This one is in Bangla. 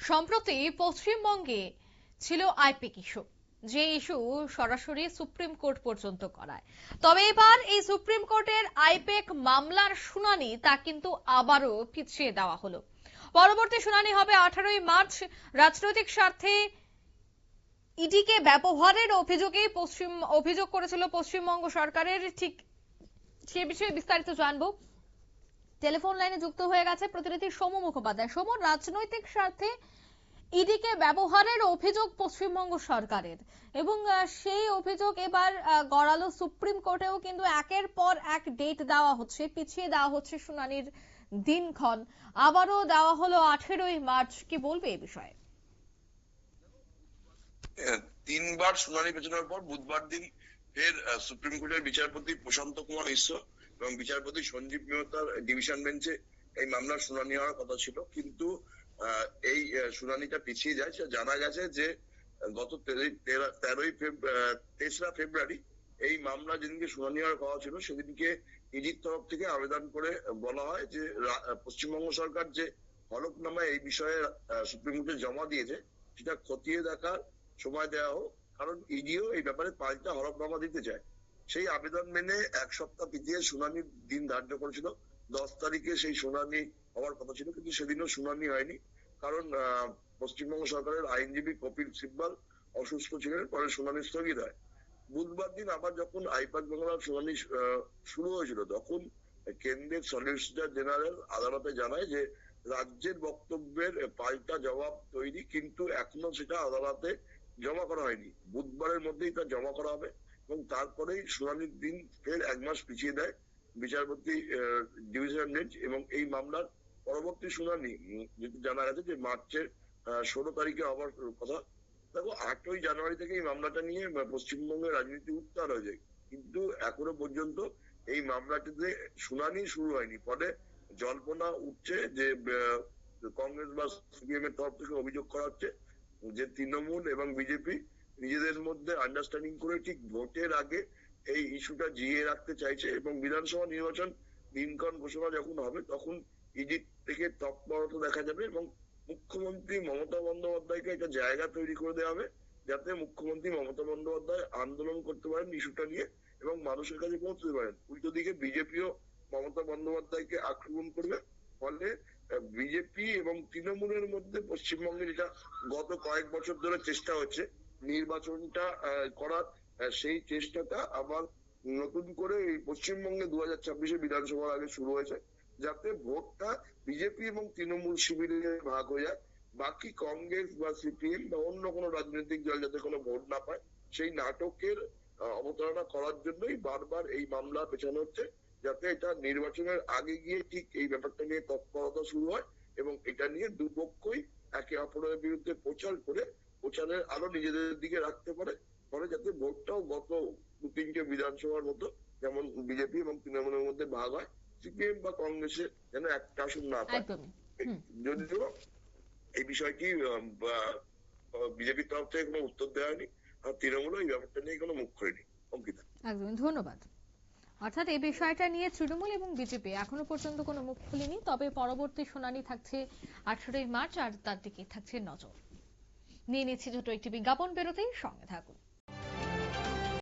সম্প্রতি পশ্চিমবঙ্গে ছিল আইপ্যাক ইস্যু, যে ইস্যু সরাসরি সুপ্রিম কোর্ট পর্যন্ত করায়। তবে এবার এই সুপ্রিম কোর্টের আইপ্যাক মামলার শুনানি তা কিন্তু আবারও পিছিয়ে দেওয়া হলো। পরবর্তী শুনানি হবে 18ই মার্চ। রাজনৈতিক স্বার্থে ইডিকে ব্যবহারের অভিযোগ করেছিল পশ্চিমবঙ্গ সরকারের। ঠিক সে বিষয়ে বিস্তারিত জানবো। টেলিফোন লাইনে যুক্ত হয়ে গেছে প্রতিনিধি সোম মুখোপাধ্যায়। সোম, রাজনৈতিক স্বার্থে ইডিকে ব্যবহারের অভিযোগ পশ্চিমবঙ্গ সরকারের, এবং সেই অভিযোগ এবার গড়ালো সুপ্রিম কোর্টেও, কিন্তু একের পর এক ডেট দেওয়া হচ্ছে, পিছিয়ে দেওয়া হচ্ছে শুনানির দিনক্ষণ। আবারও দেওয়া হলো 18ই মার্চ। কি বলবে এই বিষয়ে? তিনবার শুনানি পেছানোর পর বুধবার দিন ফের সুপ্রিম কোর্টের বিচারপতি প্রশান্ত কুমার মিশ্র এবং বিচারপতি সঞ্জীব মেহতার ডিভিশন বেঞ্চে এই মামলার শুনানি হওয়ার কথা ছিল, কিন্তু এই শুনানিটা পিছিয়ে যায়। জানা গেছে যে গত 3রা ফেব্রুয়ারি এই মামলা যেদিনকে শুনানি হওয়ার কথা ছিল, সেদিনকে ইডির তরফ থেকে আবেদন করে বলা হয় যে পশ্চিমবঙ্গ সরকার যে হলফনামা এই বিষয়ে সুপ্রিম কোর্টে জমা দিয়েছে সেটা খতিয়ে দেখার সময় দেওয়া হোক, কারণ ইডিও এই ব্যাপারে পাল্টা হলফনামা দিতে চায়। সেই আবেদন মেনে এক সপ্তাহ পিছিয়ে শুনানির দিন ধার্য করেছিল। 10 তারিখে সেই শুনানি হওয়ার কথা ছিল, কিন্তু সেদিনও শুনানি হয়নি, কারণ পশ্চিমবঙ্গ সরকারের আইনজীবী কপিল সিব্বল অসুস্থ ছিলেন। পরে শুনানি স্থগিত হয়। বুধবার দিন আবার যখন আইপ্যাক বাংলার শুনানি শুরু হয়েছিল, তখন কেন্দ্রের সলিসিটর জেনারেল আদালতে জানায় যে রাজ্যের বক্তব্যের পাল্টা জবাব তৈরি, কিন্তু এখনো সেটা আদালতে জমা করা হয়নি। বুধবারের মধ্যেই তা জমা করা হবে এবং তারপরেই শুনানির দিন ফের 1 মাস পিছিয়ে দেয় বিচারপতি ডিভিশন বেঞ্চ। এবং এই মামলার পরবর্তী শুনানি যেটা জানা গেছে যে মার্চের 16 তারিখে হওয়ার কথা। দেখো, 8ই জানুয়ারি থেকে এই মামলাটা নিয়ে পশ্চিমবঙ্গের রাজনীতি উত্তাল হয়ে যায়, কিন্তু এখনো পর্যন্ত এই মামলাটিতে শুনানি শুরু হয়নি। ফলে জল্পনা উঠছে যে কংগ্রেস বা সিপিএম এর তরফ থেকে অভিযোগ করা হচ্ছে যে তৃণমূল এবং বিজেপি নিজেদের মধ্যে আন্ডারস্ট্যান্ডিং করে ঠিক ভোটের আগে এই ইস্যুটা জিইয়ে রাখতে চাইছে, এবং বিধানসভা নির্বাচন দিনক্ষণ ঘোষণা যখন হবে তখন ইডি থেকে তৎপরতা দেখা যাবে এবং মুখ্যমন্ত্রী মমতা বন্দ্যোপাধ্যায়কে একটা জায়গা তৈরি করে দেওয়া হবে, যাতে মুখ্যমন্ত্রী মমতা বন্দ্যোপাধ্যায় আন্দোলন করতে পারেন ইস্যুটা নিয়ে এবং মানুষের কাছে পৌঁছতে পারেন। উল্টো দিকে বিজেপিও মমতা বন্দ্যোপাধ্যায়কে আক্রমণ করবে। ফলে বিজেপি এবং তৃণমূলের মধ্যে পশ্চিমবঙ্গে যেটা গত কয়েক বছর ধরে চেষ্টা হচ্ছে নির্বাচনটা করার, সেই চেষ্টাটা আবার নতুন করে এই পশ্চিমবঙ্গে 2026 বিধানসভার আগে শুরু হয়েছে, যাতে ভোটটা বিজেপি এবং তৃণমূল শিবিরে ভাগ হয়ে যায়। বাকি কংগ্রেস বা সিপিএম বা অন্য কোনো রাজনৈতিক দল যাতে কোনো ভোট না পায়, সেই নাটকের অবতারণা করার জন্যই বারবার এই মামলা পেছানো হচ্ছে, যাতে এটা নির্বাচনের আগে গিয়ে ঠিক এই ব্যাপারটা নিয়ে তৎপরতা শুরু হয় এবং এটা নিয়ে দুপক্ষই একে অপরের বিরুদ্ধে প্রচার করে প্রচারের আলো নিজেদের দিকে রাখতে পারে। ফলে যাতে ভোটটাও গত 2-3টে বিধানসভার মতো যেমন বিজেপি এবং তৃণমূলের মধ্যে ভাগ হয়, সিপিএম বা কংগ্রেসের যেন একটা আসন না পায়। যদিও এই বিষয়টি বিজেপির তরফ থেকে কোনো উত্তর দেওয়া হয়নি, আর তৃণমূলও এই ব্যাপারটা নিয়ে কোনো মুখ খোলেনি। অঙ্কিতা, একদম ধন্যবাদ। অর্থাৎ এই বিষয়টা নিয়ে তৃণমূল এবং বিজেপি এখনো পর্যন্ত কোনো মুখ খুলেনি, তবে পরবর্তী শুনানি থাকছে 18ই মার্চ, আর তার দিকে থাকছে নজর। নিয়ে নিচ্ছি ছোট একটি বিজ্ঞাপন, বেরোতেই সঙ্গে থাকুন।